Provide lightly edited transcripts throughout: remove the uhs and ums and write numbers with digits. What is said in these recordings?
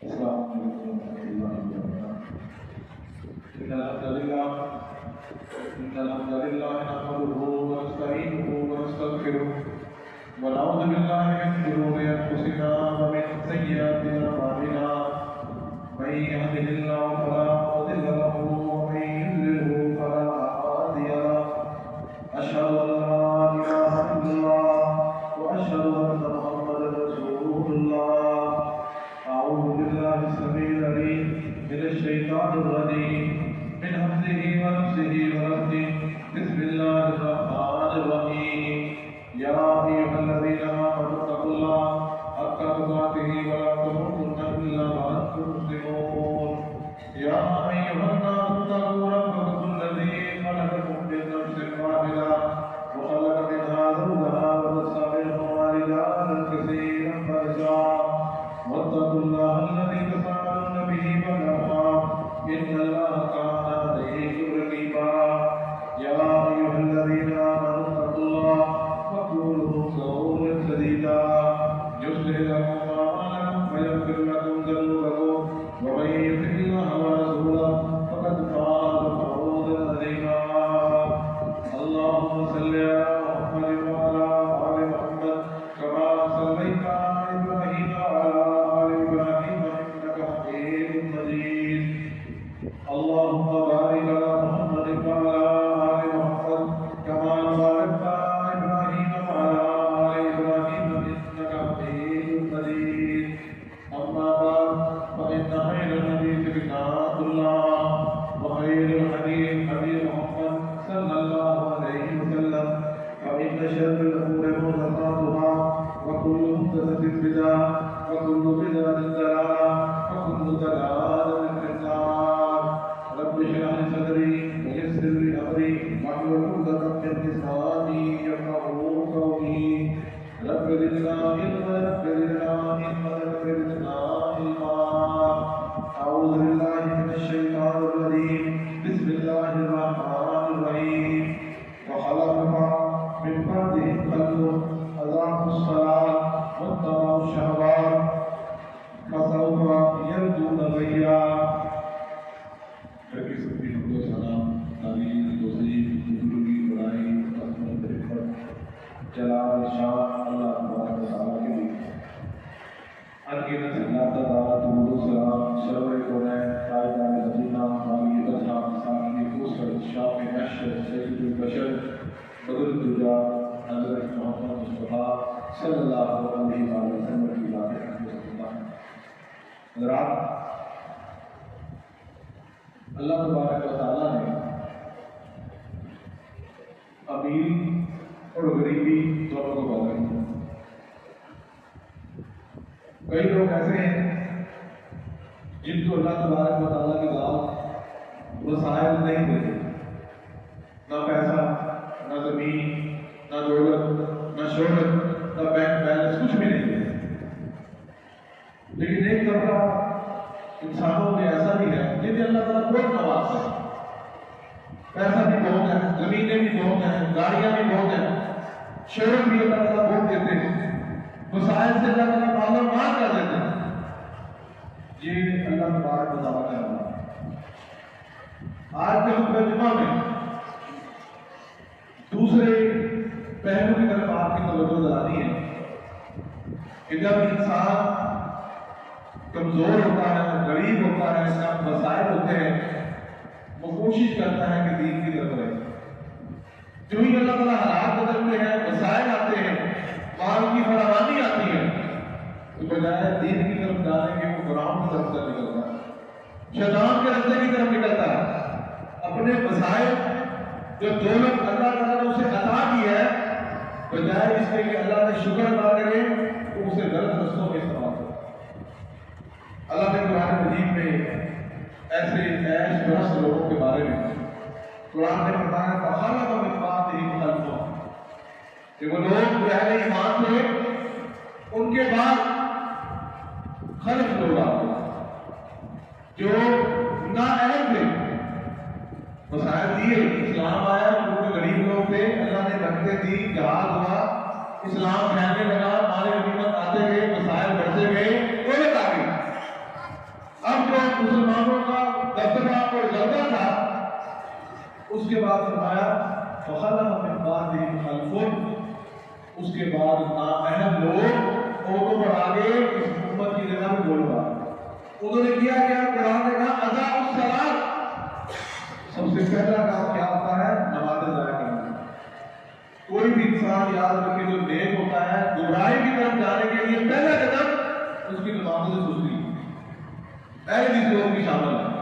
السلام علیکم ورحمۃ اللہ وبرکاتہ۔ إن الحمد لله نحمده ونستعينه ونستغفره ونعوذ بالله من شرور أنفسنا ومن سيئات أعمالنا من يهده الله فلا مضل له ومن يضلل فلا هادي له أشهد أن لا إله إلا الله وأشهد أن محمدا رسول الله أعوذ بالله السميع العليم من الشيطان الرجيم من همزه ونفسه ونفسه بسم الله الرحمن الرحيم يا أيها الذين آمنوا اتقوا الله حق تقاته ولا تموتن إلا وأنتم مسلمون يا أيها الناس اتقوا ربكم الذي خلقكم من نفس واحدة وخلق منها زوجها وبث منهما رجالا كثيرا ونساء واتقوا الله الذي تساءلون به والأرحام إن الله كان عليكم رقيبا يا أيها الذين آمنوا اتقوا الله وقولوا قولا سديدا يصلح لكم أعمالكم ويغفر لكم ذنوبكم ومن يطع الله ورسوله فقد فاز فوزا عظيما اللهم صل على محمد وعلى آل محمد كما صليت على إبراهيم وعلى آل إبراهيم إنك حميد مجيد اللهم بارك على محمد وعلى آل محمد كما باركت على إبراهيم وعلى آل إبراهيم إنك حميد مجيد أما بعد فإن خير الحديث كتاب الله وخير الحديث حديث محمد صلى الله عليه وسلم وإن شر الأمور محدثاتها وكل محدثة بدعة وكل بدعة ضلالة وكل ضلالة في النار رب اشرح لي صدري ويسر لي أمري واحلل عقدة من لساني يفقهوا قولي رب زدنا علما رب زدنا علما رب زدنا علما أعوذ بالله من الشيطان الرجيم بسم الله الرحمن الرحيم وخلقنا من بعدهم خلق أضاعوا الصلاة واتبعوا الشهوات فسوف يلقون غيا کی سبھی حمد و سلام تعلیم توصیف حضور کی بڑائی عظمت رفعت جلال شان اللہ تبارک و تعالیٰ کے لیے انگیزت اللہ تعالیٰ درود و سلام سرور کونین قائدان مدینہ حامی بطحہ سامی کوسر شام محشر سید البشر بدر الدجا حضرت محمد مصطفیٰ صلی اللہ علیہ وسلم کی ذات احمد اللہ حضرات اللہ تبارک و تعالیٰ نے امیر اور غریبی دونوں کو پیدا کیا۔ کئی لوگ ایسے ہیں جن کو اللہ تبارک و تعالیٰ کی ذات وسائل نہیں دیتے، نہ پیسہ، نہ زمین، نہ دولت، نہ شہرت، نہ بینک بیلنس، کچھ بھی نہیں دیتے۔ لیکن ایک طبقہ انسانوں میں ایسا بھی ہے جنہیں اللہ تعالیٰ بہت نوازتا ہے، پیسہ بھی بہت ہے، زمینیں بھی بہت ہیں، گاڑیاں بھی بہت ہیں، شہرت بھی اللہ تعالیٰ بہت دیتے ہیں، وسائل سے اللہ تعالیٰ مالا مال کر دیتے ہیں۔ یہ اللہ تبارک و تعالیٰ کا ہے۔ آج کے خطبہ جمعہ میں دوسرے پہلو کی طرف آپ کی توجہ دلانی ہے کہ جب انسان کمزور ہوتا ہے، غریب ہوتا ہے، کم وسائل ہوتے ہیں، وہ کوشش کرتا ہے کہ دین کی طرف رہے۔ جو ہی اللہ تعالیٰ حالات بدلتے ہیں، وسائل آتے ہیں، مال کی فراوانی آتی ہے، تو بجائے دین کی طرف جانے کے وہ گناہوں کی طرف سے نکلتا ہے، شیطان کے راستے کی طرف نکلتا ہے۔ اپنے وسائل جو دولت اللہ تعالیٰ نے اسے عطا کی ہے، بجائے اس کے کہ اللہ نے شکر ادا کرے تو اسے غلط رستوں میں استعمال کرے۔ اللہ نے قرآن مجید میں ایسے عیش پرست لوگوں کے بارے میں قرآن نے بتایا فَخَلَقَ مِن بَعْدِهِمْ خَلْفٌ، کہ وہ لوگ جو اہل ایمان تھے ان کے بعد خلف لوگ آتے جو نااہل تھے، وسائل دیے، اسلام آیا، کیونکہ غریب لوگ تھے، اللہ نے برکتیں دی، جہاد ہوا، اسلام پھیلنے لگا، مال غنیمت آتے گئے، وسائل بڑھتے گئے، دولت آ گئی۔ اس کے بعد فرمایا فخلف من بعدهم خلف، اس کے بعد نااہل لوگ عورتوں پر آگے اس امت کی جگہ میں بولوا، انہوں نے کیا کیا؟ قرآن نے کہا اضاعوا الصلاۃ، سب سے پہلا کام کیا ہوتا ہے؟ نماز ضائع کرنا۔ کوئی بھی انسان یاد رکھے جو نیک ہوتا ہے، گمراہی کی طرف جانے کے لیے پہلا قدم اس کی نمازوں سے سستی۔ اہل حدیث لوگ بھی شامل ہیں،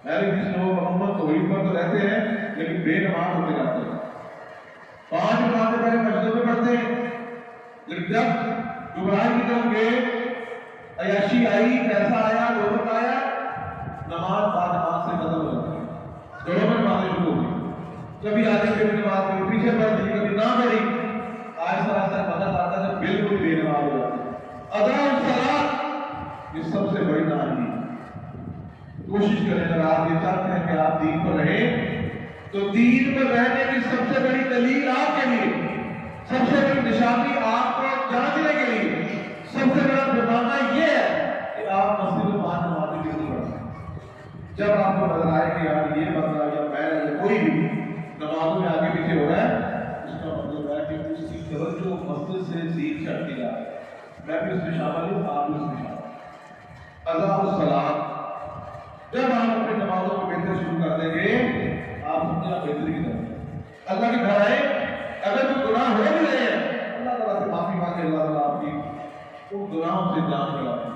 اہل حدیث لوگ عموماً توحید پر تو رہتے ہیں لیکن بے نماز ہوتے جاتے ہیں، 5 نمازیں پہلے مسجدوں میں پڑھتے ہیں، لیکن جب گمراہی کی طرف گئے، عیاشی آئی، پیسہ آیا، دولت آیا، نماز بعد نماز سے ختم ہو جاتی ہے، دونوں میں نمازیں شروع ہو گئی، کبھی آگے کبھی نماز کبھی پیچھے پڑھ دی، کبھی نہ پڑھی، آہستہ آہستہ مدد آتا ہے بالکل بے نماز ہو جاتی ہے۔ اضاعوا الصلاۃ، یہ سب سے بڑی نااہلی۔ کوشش کریں اگر آپ یہ چاہتے ہیں کہ آپ دین پر رہیں تو دین پر رہنے کی سب سے بڑی دلیل آپ کے لیے، سب سے بڑی نشانی آپ کو جانچنے کے لیے، سب سے بڑا پیمانہ یہ ہے کہ آپ مسجد میں 5 نمازیں کیوں نہیں پڑھتے۔ جب آپ کو نظر آئے کہ یار یہ بندہ یا میں یا کوئی بھی نمازوں میں آگے پیچھے ہو رہا ہے، اس کا مطلب ہے کہ اس کی توجہ مسجد سے دین سے ہٹتی جا رہی ہے۔ میں بھی اس میں شامل ہوں، آپ بھی اس میں شامل۔ اضاعوا الصلاۃ، جب آپ اپنی نمازوں کو بہتر شروع کر دیں گے، آپ سمجھے آپ بہتری کی طرف اللہ کے گھر آئے، اگر کوئی گناہ ہو بھی رہے ہیں اللہ تعالیٰ سے معافی مانگے، اللہ تعالیٰ آپ کی ان گناہوں سے جان چھڑائے۔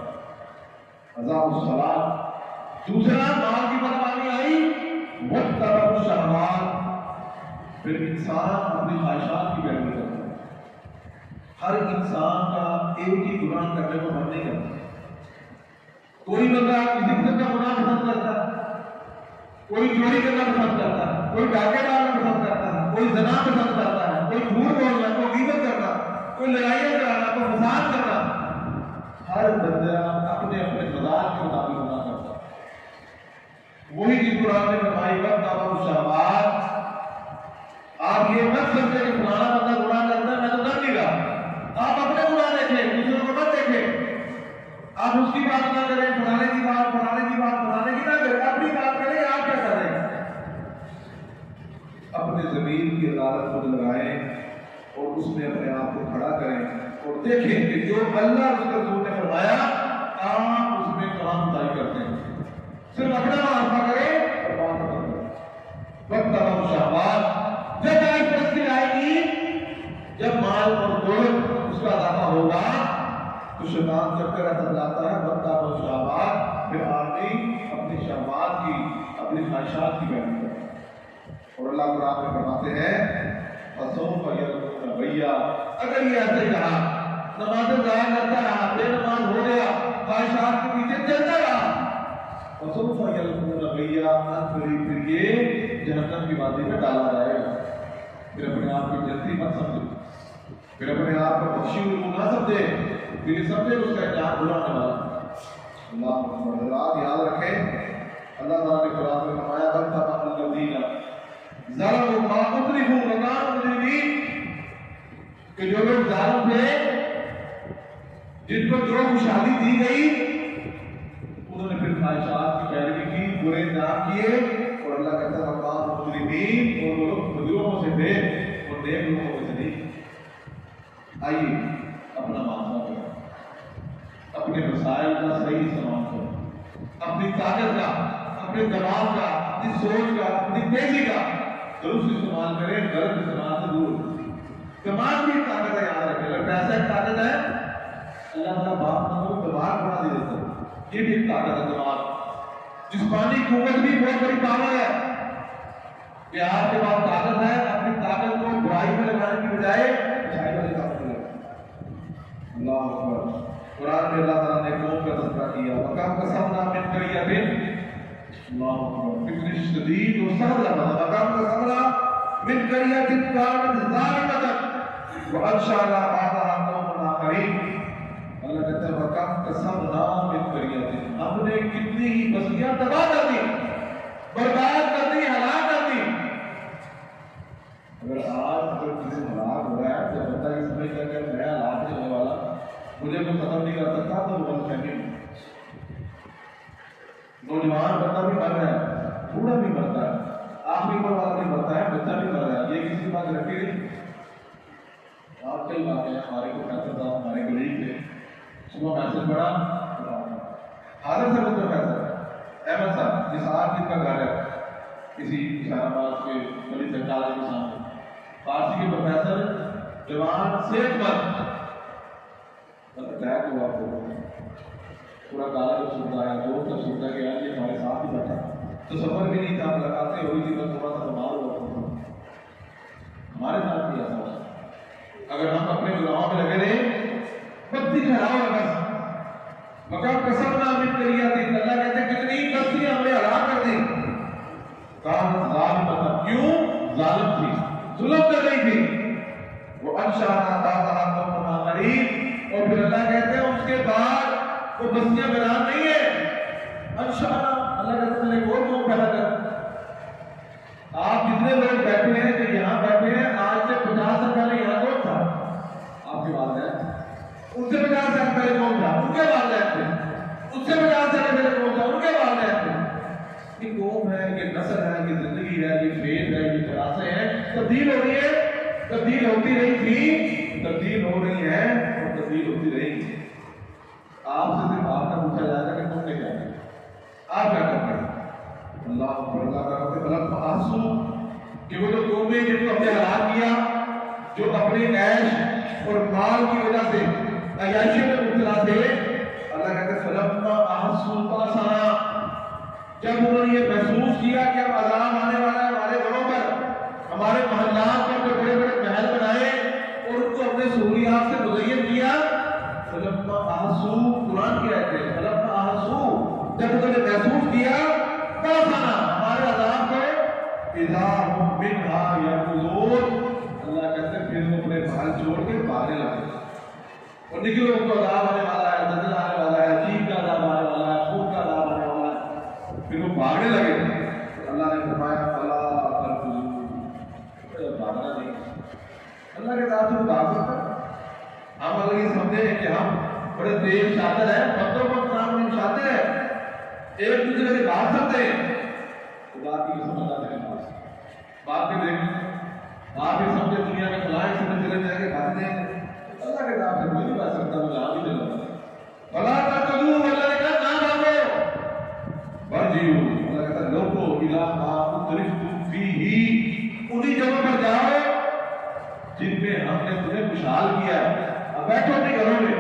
اضاعوا الصلاۃ۔ دوسرا، مال کی بربادی آئی، واتبعوا الشہوات، پھر انسان اپنی خواہشات کی پیروی کرتا ہے۔ ہر انسان کا ایک ہی گناہ کرنے کو من نہیں کرتا، کوئی بندہ کسی قسم کا گناہ پسند کرتا ہے، کوئی چوری کرنا پسند کرتا ہے، کوئی ڈاکے ڈالنا پسند کرتا ہے، کوئی زنا پسند کرتا ہے، کوئی جھوٹ بولنا، کوئی غیبت کرنا، کوئی لڑائیاں کرانا، کوئی فساد کرنا۔ ہر بندہ اپنے اپنے مزاج کے مطابق گناہ کرتا ہے۔ وہی چیز قرآن نے فرمائی واتبعوا الشہوات۔ آپ یہ مت سمجھے کہ فلانا بندہ گناہ کرتا ہے میں تو کر نہیں رہا، آپ اپنے گناہ دیکھیں، دوسروں کو مت دیکھیں۔ آپ اس کی بات نہ کریں، فلانے کی بات، فلانے کی بات، فلانے کی نہ کریں، اپنی بات کریں، آپ کیا کر رہے ہیں؟ اپنے ضمیر کی عدالت کو لگائیں اور اس میں اپنے آپ کو کھڑا کریں اور دیکھیں کہ جو اللہ اس کے رسول نے فرمایا آپ اس میں کہاں کوتاہی کرتے ہیں۔ صرف اپنا محاسبہ کریں اور بات ختم کریں۔ واتبعوا الشہوات، جب عیش پرستی آئے گی، جب مال اور دولت اس کا اضافہ ہوگا تو شیطان چکر ایسا لاتا ہے واتبعوا الشہوات، پھر آدمی اپنی شہوات کی، اپنی خواہشات کی پیروی کرتا ہے۔ اور اللہ قرآن میں فرماتے ہیں فسوف یلقون غیا، اگر یہ ایسے ہی رہا، نمازیں ضائع کرتا رہا، بے نماز ہو گیا، خواہشات کے پیچھے چلتا رہا، فسوف یلقون غیا، پھر یہ جہنم کی وادی میں ڈالا جائے گا۔ پھر اپنے آپ کو جنتی مت سمجھے، پھر اپنے آپ کو بخشی ہوئی نہ سمجھے، پھر یہ سمجھے اس کا انجام برا ہونے والا۔ اللہ اکبر۔ یاد رکھیں اللہ تعالیٰ نے قرآن میں فرمایا واتبعوا الذین ظلموا ما اترفوا وكانوا مجرمین، کہ جو لوگ ظالم تھے، جن کو جو خوشحالی دی گئی، انہوں نے پھر خواہشات کی پیروی کی، برے انجام کیے، اور اللہ کہتا ہے وكانوا مجرمین، اور وہ لوگ مجرموں سے تھے اور نیک لوگوں میں سے نہیں۔ آئیے اپنا معاملہ کریں، اپنے مسائل کا صحیح استعمال کریں، اپنی طاقت کا، اپنے دماغ کا، اپنی سوچ کا، اپنی تیزی کا درست استعمال کریں، غلط استعمال سے دور۔ دماغ بھی ایک طاقت ہے، یاد رکھیں، اگر پیسہ ایک طاقت ہے، اللہ تعالیٰ باپ نہ ہو دماغ بنا دے دیتا ہے، یہ بھی ایک طاقت ہے دماغ۔ جسمانی قوت بھی بہت بڑی پاور ہے کہ آپ کے پاس طاقت ہے، اپنی طاقت کو برائی میں لگانے کی بجائے اچھائی والی طاقت میں لگائیں۔ اللہ اکبر۔ قرآن میں اللہ تعالیٰ نے قوم کا تذکرہ کیا، وَكَمْ قَصَمْنَا مِنْ قَرْيَةٍ، اللہ اکبر، کتنی شدید اور سخت لفظ ہے، وَكَمْ قَصَمْنَا مِنْ قَرْيَةٍ كَانَتْ ظَالِمَةً وَأَنشَأْنَا بَعْدَهَا قَوْمًا آخَرِينَ۔ اللہ کہتا ہے وَكَمْ قَصَمْنَا مِنْ قَرْيَةٍ، ہم نے کتنی ہی بستیاں تباہ کر دی، برباد کر دی، ہلاک کر دی۔ اگر آج کسی ہلاک ہو رہا ہے تو بندہ یہ سمجھتا ہے کہ میں ہلاک نہیں ہونے والا، مجھے کوئی ختم نہیں کر سکتا، تو وہ غلط فہمی ہے۔ نوجوان بندہ بھی مر رہا ہے، بوڑھا بھی مرتا ہے، بھی اوپر والا نہیں مرتا ہے، بچہ بھی مر رہا ہے، یہ کسی بات رکھے نہیں. آپ کئی بات ہے، ہمارے کو فیصل صاحب ہمارے کلیگ تھے، صبح میسج پڑھا حاضر سے بچوں فیصل احمد صاحب جس آپ جن کا گھر ہے کسی اسلام آباد کے بڑی سرکار کے سامنے، فارسی کے پروفیسر، جوان، صحت مند، اٹیک ہوا کو پورا کالا جب سنتا ہے دوست جب سنتا کہ یار یہ ہمارے ساتھ ہی بیٹھا، تو سفر بھی نہیں تھا، ملاقاتیں ہوئی تھی، بس تھوڑا سا بیمار ہوا تھا. ہمارے ساتھ بھی ایسا ہوا. اگر ہم اپنے گناہوں میں لگے رہے بستی ٹھہراؤ نہ بس مقام قسم نہ امید کری آتی. اللہ کہتے ہیں کتنی بستیاں ہمیں ہلاک کر دیں. کہاں ظالم مطلب کیوں ظالم تھی، ظلم کر رہی تھی. وہ انشاءنا تاہا قوما غریب، اور پھر اللہ کہتے ہیں اس کے بعد وہ بستیاں ویران نہیں ہے. انشاءنا اللہ کہتے ہیں ایک اور قوم پیدا کر. آپ جتنے لوگ بیٹھے ہیں جو یہاں بیٹھے ہیں آج سے 50 سال پہلے یہاں کون تھا؟ آپ کے والدین. ان سے 50 سال پہلے کون تھا؟ ان کے والدین تھے. ان سے 50 سال پہلے کون تھا؟ ان کے والدین تھے. یہ قوم ہے، یہ نسل ہے، یہ زندگی ہے، یہ فیض ہے، یہ کلاسیں ہیں. تبدیل ہو رہی ہے، تبدیل ہوتی رہی تھی، تبدیل ہو رہی ہے اور تبدیل ہوتی رہی تھی. آپ سے صرف آپ کا پوچھا جائے گا کہ تم نے کیا کیا، آپ کیا کرتے ہیں. اللہ کا کرتے غلط محاسو کہ وہ جو قومیں جن کو ہم نے ہلاک کیا، جو اپنے عیش اور مال کی وجہ سے عیاشی میں مبتلا تھے، اللہ کہتے ہیں فلما احسوا باسنا، جب انہوں نے یہ محسوس کیا کہ اب عذاب آنے والا ہے ہمارے گھروں پر، ہمارے محلات پر جو بڑے بڑے محل بنائے اور ان کو اپنے سہولیات سے مزین کیا. فلما احسوا، قرآن کی آیت ہے، فلما احسوا، جب انہوں نے محسوس کیا باسنا ہمارے عذاب کو، اذا هم منها يركضون، اللہ کہتے ہیں پھر وہ اپنے محل چھوڑ کے بھاگنے لگے. اور نکلو ان کو عذاب آنے والا ہے، زلزلہ آنے والا ہے، چیخ کا عذاب آنے والا ہے، خون کا عذاب آنے والا ہے. پھر وہ بھاگنے لگے. اللہ نے فرمایا فلا تركضوا، بھاگنا نہیں. اللہ کے ساتھ بھاگ سکتا. ہم اگر یہ سمجھیں کہ ہم بڑے تیز شاطر ہیں، بندوں کو سامنے شاطر ہیں، ایک دوسرے سے بھاگ سکتے ہیں، تو بات کی سمجھ آتے ہیں. بات کے دیکھ آپ یہ سمجھے دنیا میں فلاں سمجھ چلے جائیں گے بھاگنے. اللہ کے نام سے کوئی نہیں بات سکتا، مجھے آپ ہی دلوانا. فلا تركضوا، اللہ نے کہا نہ بھاگو. ورجعوا، اللہ کہتا ہے لوگو الی ما اترفتم فیہ، انہی جگہوں پر جاؤ جن پہ ہم نے تمہیں خوشحال کیا. اب بیٹھو اپنے گھروں میں،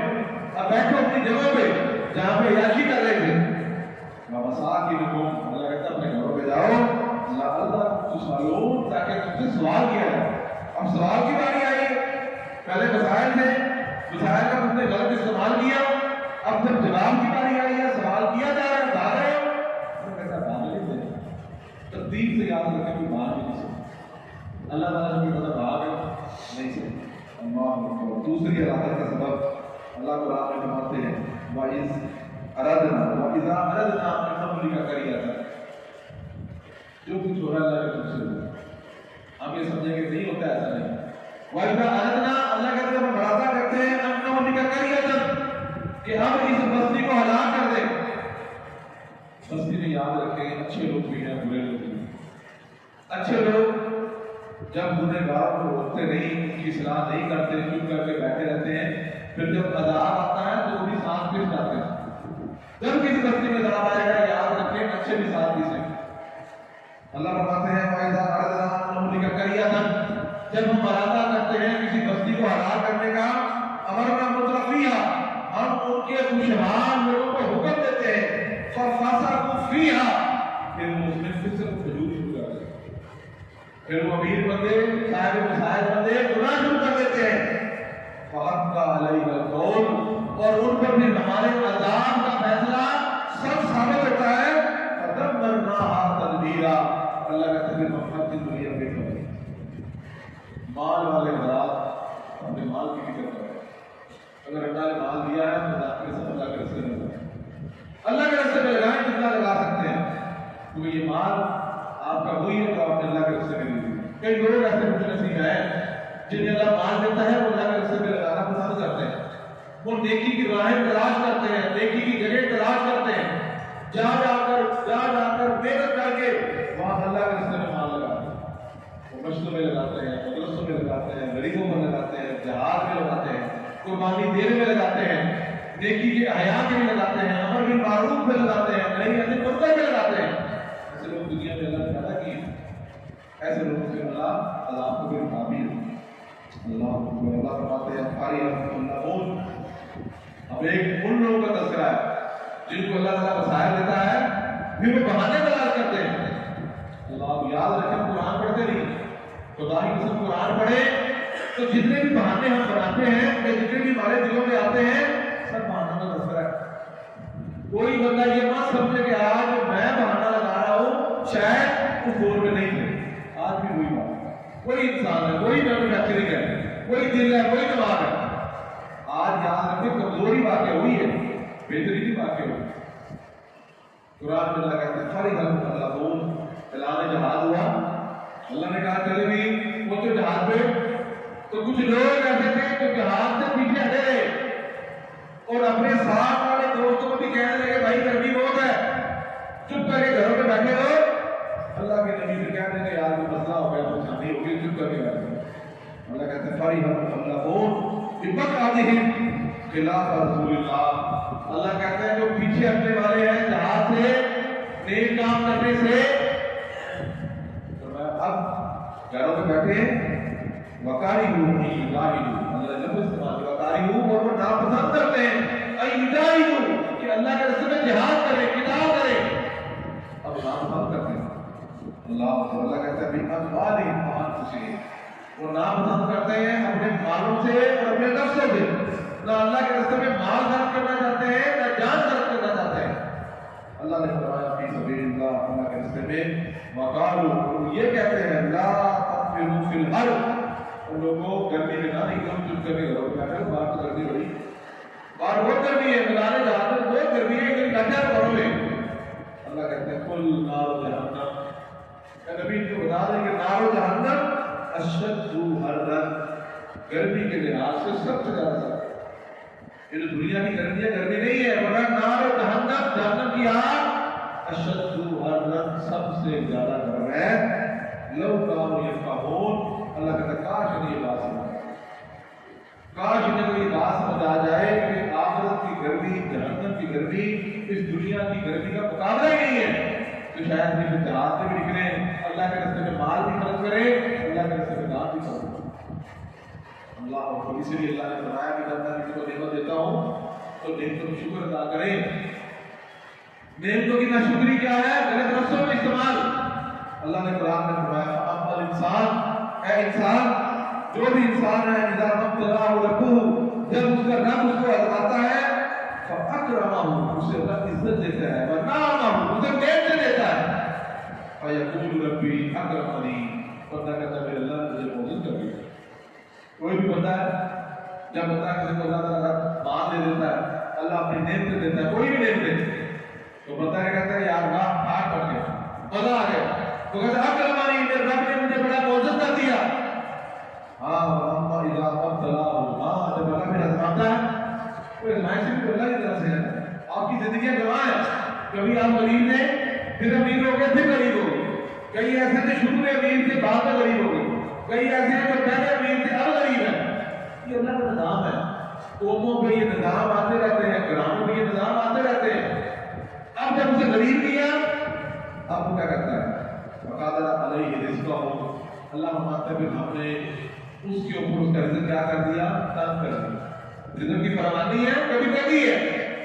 اب بیٹھو اپنی جگہوں پہ جہاں پہ عیاشی کر رہے تھے. ومساکنکم، اللہ کہتا ہے اپنے گھروں پہ جاؤ لعلکم تسألون، تاکہ تم سے سوال کیا جائے. اب سوال کی باری آئی ہے. پہلے وسائل تھے، وسائل کا تم نے غلط استعمال کیا، اب جب جواب کی باری آئی ہے، سوال کیا جا رہا ہے، بھاگ رہے ہو. تو کہتا بھاگ نہیں دے. ترتیب سے یاد رکھیں کہ بھاگ نہیں سکتے. اللہ تعالیٰ نے کہا بھاگ نہیں سکتے. اللہ اکبر. دوسری ہلاکت کا سبب اللہ قرآن میں فرماتے ہیں وَإِذْ أَرَدْنَا وَإِذَا أَرَدْنَا أَن نُهْلِكَ قَرْيَةً، جو کچھ ہو رہا ہے اللہ کے طرف سے ہو رہا ہے. ہم یہ سمجھیں کہ نہیں ہوتا، ایسا نہیں. وَإِذَا أَرَدْنَا، اللہ کہتے ہیں ہم ارادہ کرتے ہیں أَن نُهْلِكَ قَرْيَةً، کہ ہم اس بستی کو ہلاک کر دیں. بستی میں یاد رکھیں اچھے لوگ بھی ہیں، برے لوگ بھی ہیں. اچھے لوگ جب گنہگار کو روکتے نہیں، ان کی اصلاح نہیں کرتے، چپ کر کے بیٹھے رہتے ہیں، پھر جب عذاب آتا ہے تو وہ بھی ساتھ پھر جاتے ہیں. جب کسی بستی میں عذاب آئے گا یاد رکھیں اچھے بھی ساتھ بھی سے. اللہ فرماتے ہیں وَإِذَا أَرَدْنَا أَن نُهْلِكَ قَرْيَةً، جب ہم ارادہ کرتے ہیں کسی بستی کو ہلاک کرنے کا، أَمَرْنَا مُتْرَفِيهَا، ہم ان کے خوشحال لوگوں کو حکم دیتے ہیں فَفَسَقُوا فِيهَا، پھر اس میں پھر سے فجور شروع کر دیتے ہیں. پھر وہ امیر بندے، صاحب مسائل بندے گناہ شروع کر دیتے ہیں. فَحَقَّ عَلَيْهَا الْقَوْلُ، اور ان پر بھی ہمارے عذاب کا فیصلہ سب ثابت ہوتا ہے. فَدَمَّرْنَاهَا تَدْمِيرًا، اللہ کا تقدیر محمد کی دنیا میں کرے. مال والے حضرات اپنے مال کی فکر کریں. اگر اللہ نے مال دیا ہے تو اللہ کے راستے میں لگائیں. اللہ کے راستے میں لگائیں جتنا لگا سکتے ہیں، کیونکہ یہ مال آپ کا وہی ہے جو آپ نے اللہ کے راستے میں دیا. کئی لوگ ایسے خوش نصیب ہیں جنہیں اللہ مال دیتا ہے، وہ اللہ کے راستے میں لگانا پسند کرتے ہیں. وہ نیکی کی راہیں تلاش کرتے ہیں، نیکی کی جگہ تلاش کرتے ہیں، جا جا کر محنت کر کے وہاں اللہ کے راستے میں مال لگاتے ہیں. یہ حیا کے لیے لگاتے ہیں، امر بالمعروف پہ لگاتے ہیں، نہی عن المنکر پہ لگاتے ہیں، ایسے لوگ دنیا میں اللہ نے پیدا کیے، ایسے لوگوں سے اللہ عذاب کو بھی حامی ہے۔ اللہ فرماتے ہیں ہماری المنافقون، اب ایک ان لوگوں کا تذکرہ ہے جن کو اللہ تعالیٰ وسائل دیتا ہے پھر وہ بہانے تلاش کرتے ہیں۔ اللہ آپ یاد رکھیں قرآن پڑھتے نہیں، خدا کی قسم قرآن پڑھے تو جتنے بھی بہانے ہم بناتے ہیں یا جتنے بھی ہمارے دلوں میں آتے ہیں سب بہانوں کا تذکرہ ہے۔ کوئی بندہ یہ مت سمجھے کہ آج میں بہانہ لگا رہا ہوں شاید اس دور میں نہیں تھے، آج بھی وہی بات ہے، کوئی انسان ہے، کوئی مینوفیکچرنگ ہے، کوئی دل ہے، کوئی دماغ ہے، آج یاد رکھیں کمزوری واقع ہوئی ہے، بہتری کی واقع ہوئی۔ قرآن میں اللہ کہتے ہیں فرح المخلفون، اعلان جہاد ہوا، اللہ نے کہا چلے بھی وہ تو جہاد پہ، تو کچھ لوگ ایسے تھے جو جہاد سے پیچھے ہٹے رہے اور اپنے ساتھ والے دوستوں کو بھی کہنے لگے بھائی گرمی بہت ہے چپ کر کے گھروں میں بیٹھے رہو۔ اللہ کے نبی سے کہنے لگے یار کوئی مسئلہ ہو گیا، پریشانی ہو گئی، چپ کر کے بیٹھے رہو۔ اللہ کہتے ہیں فرح المخلفون بمقعدہم خلاف رسول اللہ، اللہ کہتے ہیں جو پیچھے ہٹنے والے ہیں جہاد سے، نیک کام کرنے سے، اب گھروں میں بیٹھے وقاری ہوں اللہ نے لفظ استعمال کیا وقاری ہوں، اور وہ ناپسند کرتے ہیں ایجائی ہوں کہ اللہ کے رسول میں جہاد کرے، قتال کرے، اب ناپسند کرتے ہیں۔ اللہ کہتا ہے بھی اموالہم وانفسہم، وہ ناپسند کرتے ہیں اپنے مالوں سے اور اپنے نفسوں سے، نہ اللہ کے راستے میں مال خرچ کرنا چاہتے ہیں نہ جان خرچ کرنا چاہتے ہیں۔ اللہ نے فرمایا فی سبیل اللہ، اللہ کے راستے میں، وقالوا، یہ کہتے ہیں لا تنفروا فی الحرب، ان لوگوں گرمی میں نہ نکلو، چپ کر کے گھروں میں بیٹھے، باہر تو گرمی بڑی، باہر بہت گرمی ہے، میدان جہاد میں بہت گرمی ہے، لیکن بیٹھے گھروں میں۔ اللہ کہتے ہیں قل نار جہنم، اے نبی کو بتا دیں کہ نار جہنم اشد حرا، گرمی کے لحاظ سے سب سے زیادہ سخت ہے۔ یہ جو دنیا کی گرمی ہے گرمی نہیں ہے، مگر نار جہنم، جہنم کی آگ اشد حرا، سب سے زیادہ گرم ہے۔ لو کانوا یفقہون، اللہ کہتا ہے کاش انہیں یہ بات سمجھ، کاش انہیں کوئی بات سمجھ آ جائے کہ آخرت کی گرمی، جہنم کی گرمی اس دنیا کی گرمی کا مقابلہ ہی نہیں ہے، تو شاید بھی جہاد سے بھی نکلے، اللہ کے راستے میں مال بھی خرچ کرے، اللہ کے راستے میں دان بھی خرچ کرے۔ اللہ اور اسی لیے اللہ نے فرمایا کہ جب میں کسی کو نعمت دیتا ہوں تو نعمتوں کا شکر ادا کریں۔ نعمتوں کی ناشکری کیا ہے؟ غلط رستوں میں استعمال۔ اللہ نے قرآن میں فرمایا اما الانسان، اے انسان، جو بھی انسان ہے اذا ما ابتلاه ربه، جب اس کا رب اس کو آزماتا ہے فاکرمہ، اسے رب عزت دیتا ہے، ونعمہ، اسے نعمت دیتا ہے، فیقول ربی اکرمنی، بندہ کہتا ہے میرے اللہ نے مجھے معزز کر دیا۔ کوئی بھی بندہ ہے جب بندہ کسی کو اللہ تعالیٰ مال دے دیتا ہے، اللہ اپنی نعمت دیتا ہے، کوئی بھی نعمت دے تو بندہ کیا کہتا ہے یار واہ آگ بڑھ گیا، مزہ آ گیا، تو کہتا ہے اکرمنی، میرے رب نے مجھے بڑا معزز کر دیا۔ ہاں اما اذا ابتلاه، ہاں جب اللہ میرا آزماتا ہے، کوئی آزمائش بھی اللہ کی طرف سے ہے، آپ کی زندگیاں گواہ ہیں، کبھی آپ غریب تھے پھر امیر ہو گئے پھر غریب ہو گئے، کئی ایسے تھے شروع میں امیر تھے بعد میں غریب ہو گئے، کئی ایسے ہیں جو پہلے امیر تھے اب غریب ہیں۔ یہ اللہ کا نظام ہے، قوموں پہ یہ نظام آتے رہتے ہیں، گراموں پہ یہ نظام آتے رہتے ہیں۔ اب جب اسے غریب کیا اب وہ کیا کرتا ہے؟ وقادر علیہ رزقہ، اللہ فرماتا ہے پھر ہم نے اس کے اوپر اس کا رزق کیا کر دیا؟ تنگ کر دیا۔ رزق کی فراوانی ہے کبھی کبھی ہے،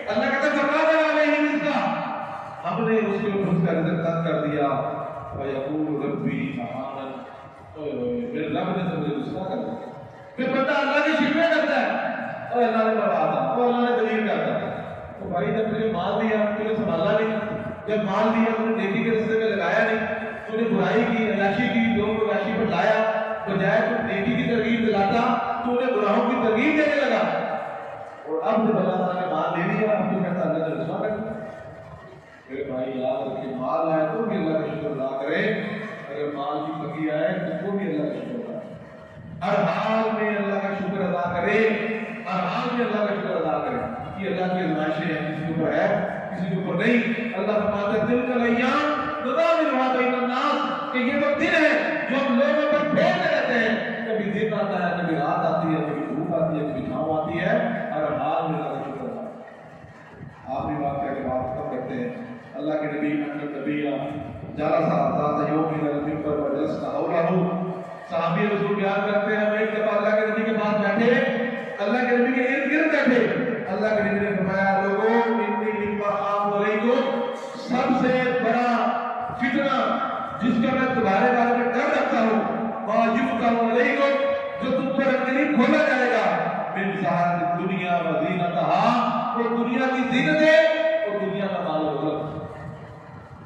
اللہ کہتا ہے وقادر علیہ رزقہ، ہم نے اس کے اوپر اس کا رزق تنگ کر دیا، فیقول ربی اہانن، میرے رب نے تو مجھے غصہ کر دیا۔ پھر بندہ اللہ کی شکوے کرتا ہے اور اللہ نے بربادا اور اللہ نے دلیل کرتا ہے۔ تو بھائی جب تجھے مال دیا تجھے سنبھالا نہیں، جب مال دیا تو نے نیکی کے رستے میں لگایا نہیں، تو نے برائی کی، عیاشی کی، لوگوں کو عیاشی پر لایا، بجائے تو نیکی کی ترغیب دلاتا تو نے گناہوں کی ترغیب دینے لگا، اور اب جب اللہ تعالیٰ نے مال دے دیا اب تو کہتا اللہ نے رسوا کر دیا۔ میرے بھائی یاد رکھے مال آئے تو بھی اللہ کا شکر ادا کرے، اگر مال کی تنگی آئے تو بھی اللہ کا شکر ادا کرے، ہر حال میں اللہ کا شکر ادا کرے، ہر حال میں اللہ کا شکر ادا کرے۔ یہ اللہ کی آزمائشیں ہیں، کسی کے اوپر ہے کسی کے اوپر نہیں۔ اللہ فرماتا ہے تلک الایام نداولها بین الناس، کہ یہ وہ دن ہے جو ہم لوگوں پر پھیرتے رہتے ہیں، کبھی دن آتا ہے، کبھی رات آتی ہے، کبھی دھوپ آتی ہے، کبھی چھاؤں آتی ہے، ہر حال میں اللہ کا شکر ادا کرے۔ کلمات ختم کرتے ہیں. اللہ کے نبی نبی جالس ذات یوم الى المنبر وجلسنا حوله. صحابی رسول بیان کرتے ہیں ہم ایک دفعہ اللہ کے نبی کے پاس بیٹھے, اللہ کے نبی کے ارد گرد بیٹھے. اللہ کے نبی نے فرمایا لوگوں انی مما اخاف علیکم, سب سے بڑا فتنہ جس کا میں تمہارے بارے میں ڈر رکھتا ہوں, ما یفتح علیکم, جو تم پر قریب کھولا جائے گا, من زہرۃ الدنیا و زینتہا, وہ دنیا کی زینت ہے اور دنیا کا مال و دولت.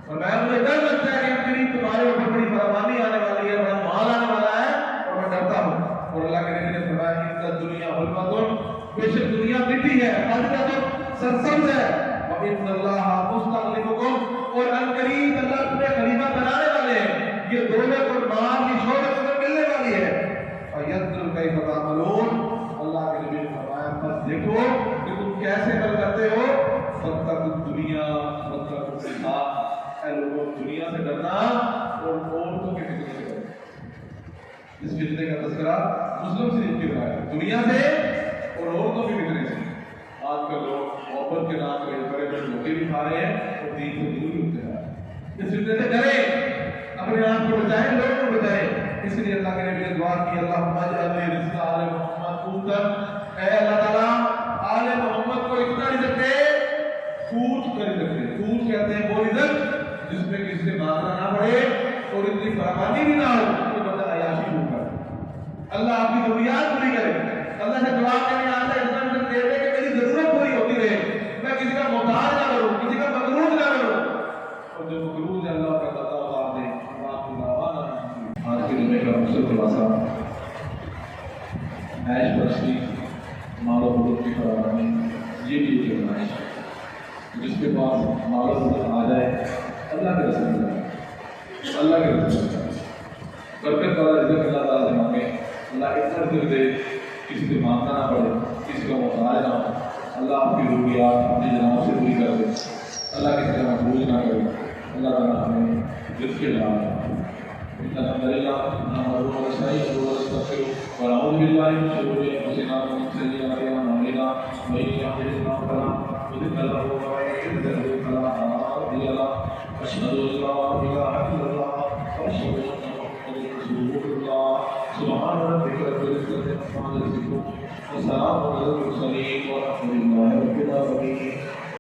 اور مجھے ڈر لگتا ہے کہ قریب تمہارے اوپر بڑی فراوانی آنے والی ہے, بڑا مال آنے والا ہے, اور میں ڈرتا ہوں. اور اللہ کے نبی نے فرمایا ان دنیا حلوۃ, بے شک دنیا میٹھی ہے, خالدۃ سرسبز ہے, وان اللہ مستخلفکم, اور ان قریب اللہ تمہیں خلیفہ بنانے والے ہیں. یہ دولت اور مال کی شہرت تمہیں ملنے والی ہے. فینظر کیف تعملون, اللہ کے نبی نے فرمایا بس دیکھو کہ تم کیسے عمل کرتے ہو. فاتقوا الدنیا واتقوا النساء, اے لوگوں دنیا سے ڈرنا اور عورتوں کے فتنے سے ڈرنا. اس فتنے کا تذکرہ مسلم شریف کی روایت ہے, دنیا سے اور عورتوں کے فتنے سے. آج کل لوگ محبت کے نام پر بڑے بڑے دھوکے بھی کھا رہے ہیں اور دین سے دور ہوتے ہیں. اس فتنے سے ڈریں, اپنے آپ کو بچائیں, لوگوں کو بچائیں. اس لیے اللہ کے نبی نے دعا کی اللہم اجعل لی رزق آل محمد قوتا, اے اللہ تعالیٰ آل محمد کو اتنا رزق دے, قوت کا رزق دے. قوت کہتے ہیں وہ رزق جس میں کسی سے مانگنا نہ پڑے اور اتنی فراوانی بھی نہ ہو کہ بندہ عیاشی ہو کر. اللہ آپ کی ضروریات پوری کرے. اللہ سے دعا کرنے آتا ہے اتنا رزق دے دے کہ میری ضرورت پوری ہوتی رہے, میں کسی کا محتاج نہ کروں, کسی کا مقروض نہ کروں, اور جو مقروض ہے اللہ کا عطا اتار دے. آج کے جمعے کا مقصد خلاصہ عیش پرستی, مال و دولت کی فراوانی, یہ بھی ایک عیش ہے. جس کے پاس مال و دولت آ جائے اللہ کے رسول جائے, اللہ کے رسول جائے, برکت والا رزق اللہ تعالیٰ سے مانگے. اللہ اتنا رزق دے کسی سے مانگنا نہ پڑے, کسی کا محتاج نہ ہو. اللہ آپ کی ضروریات اپنی جناب سے پوری کر دے, اللہ کسی کا محفوظ نہ کرے. اللہ تعالیٰ ہمیں رزق کے لائق. الحمد للہ نحمدہ ونستعینہ ونستغفرہ ونعوذ باللہ من شرور انفسنا ومن سیئات اعمالنا, من يهده الله فلا مضل له ومن يضلل فلا هادي له. اشهد ان لا اله الا الله واشهد ان محمدا رسول الله. سبحان ربك رب العزة عما يصفون وسلام على المرسلين والحمد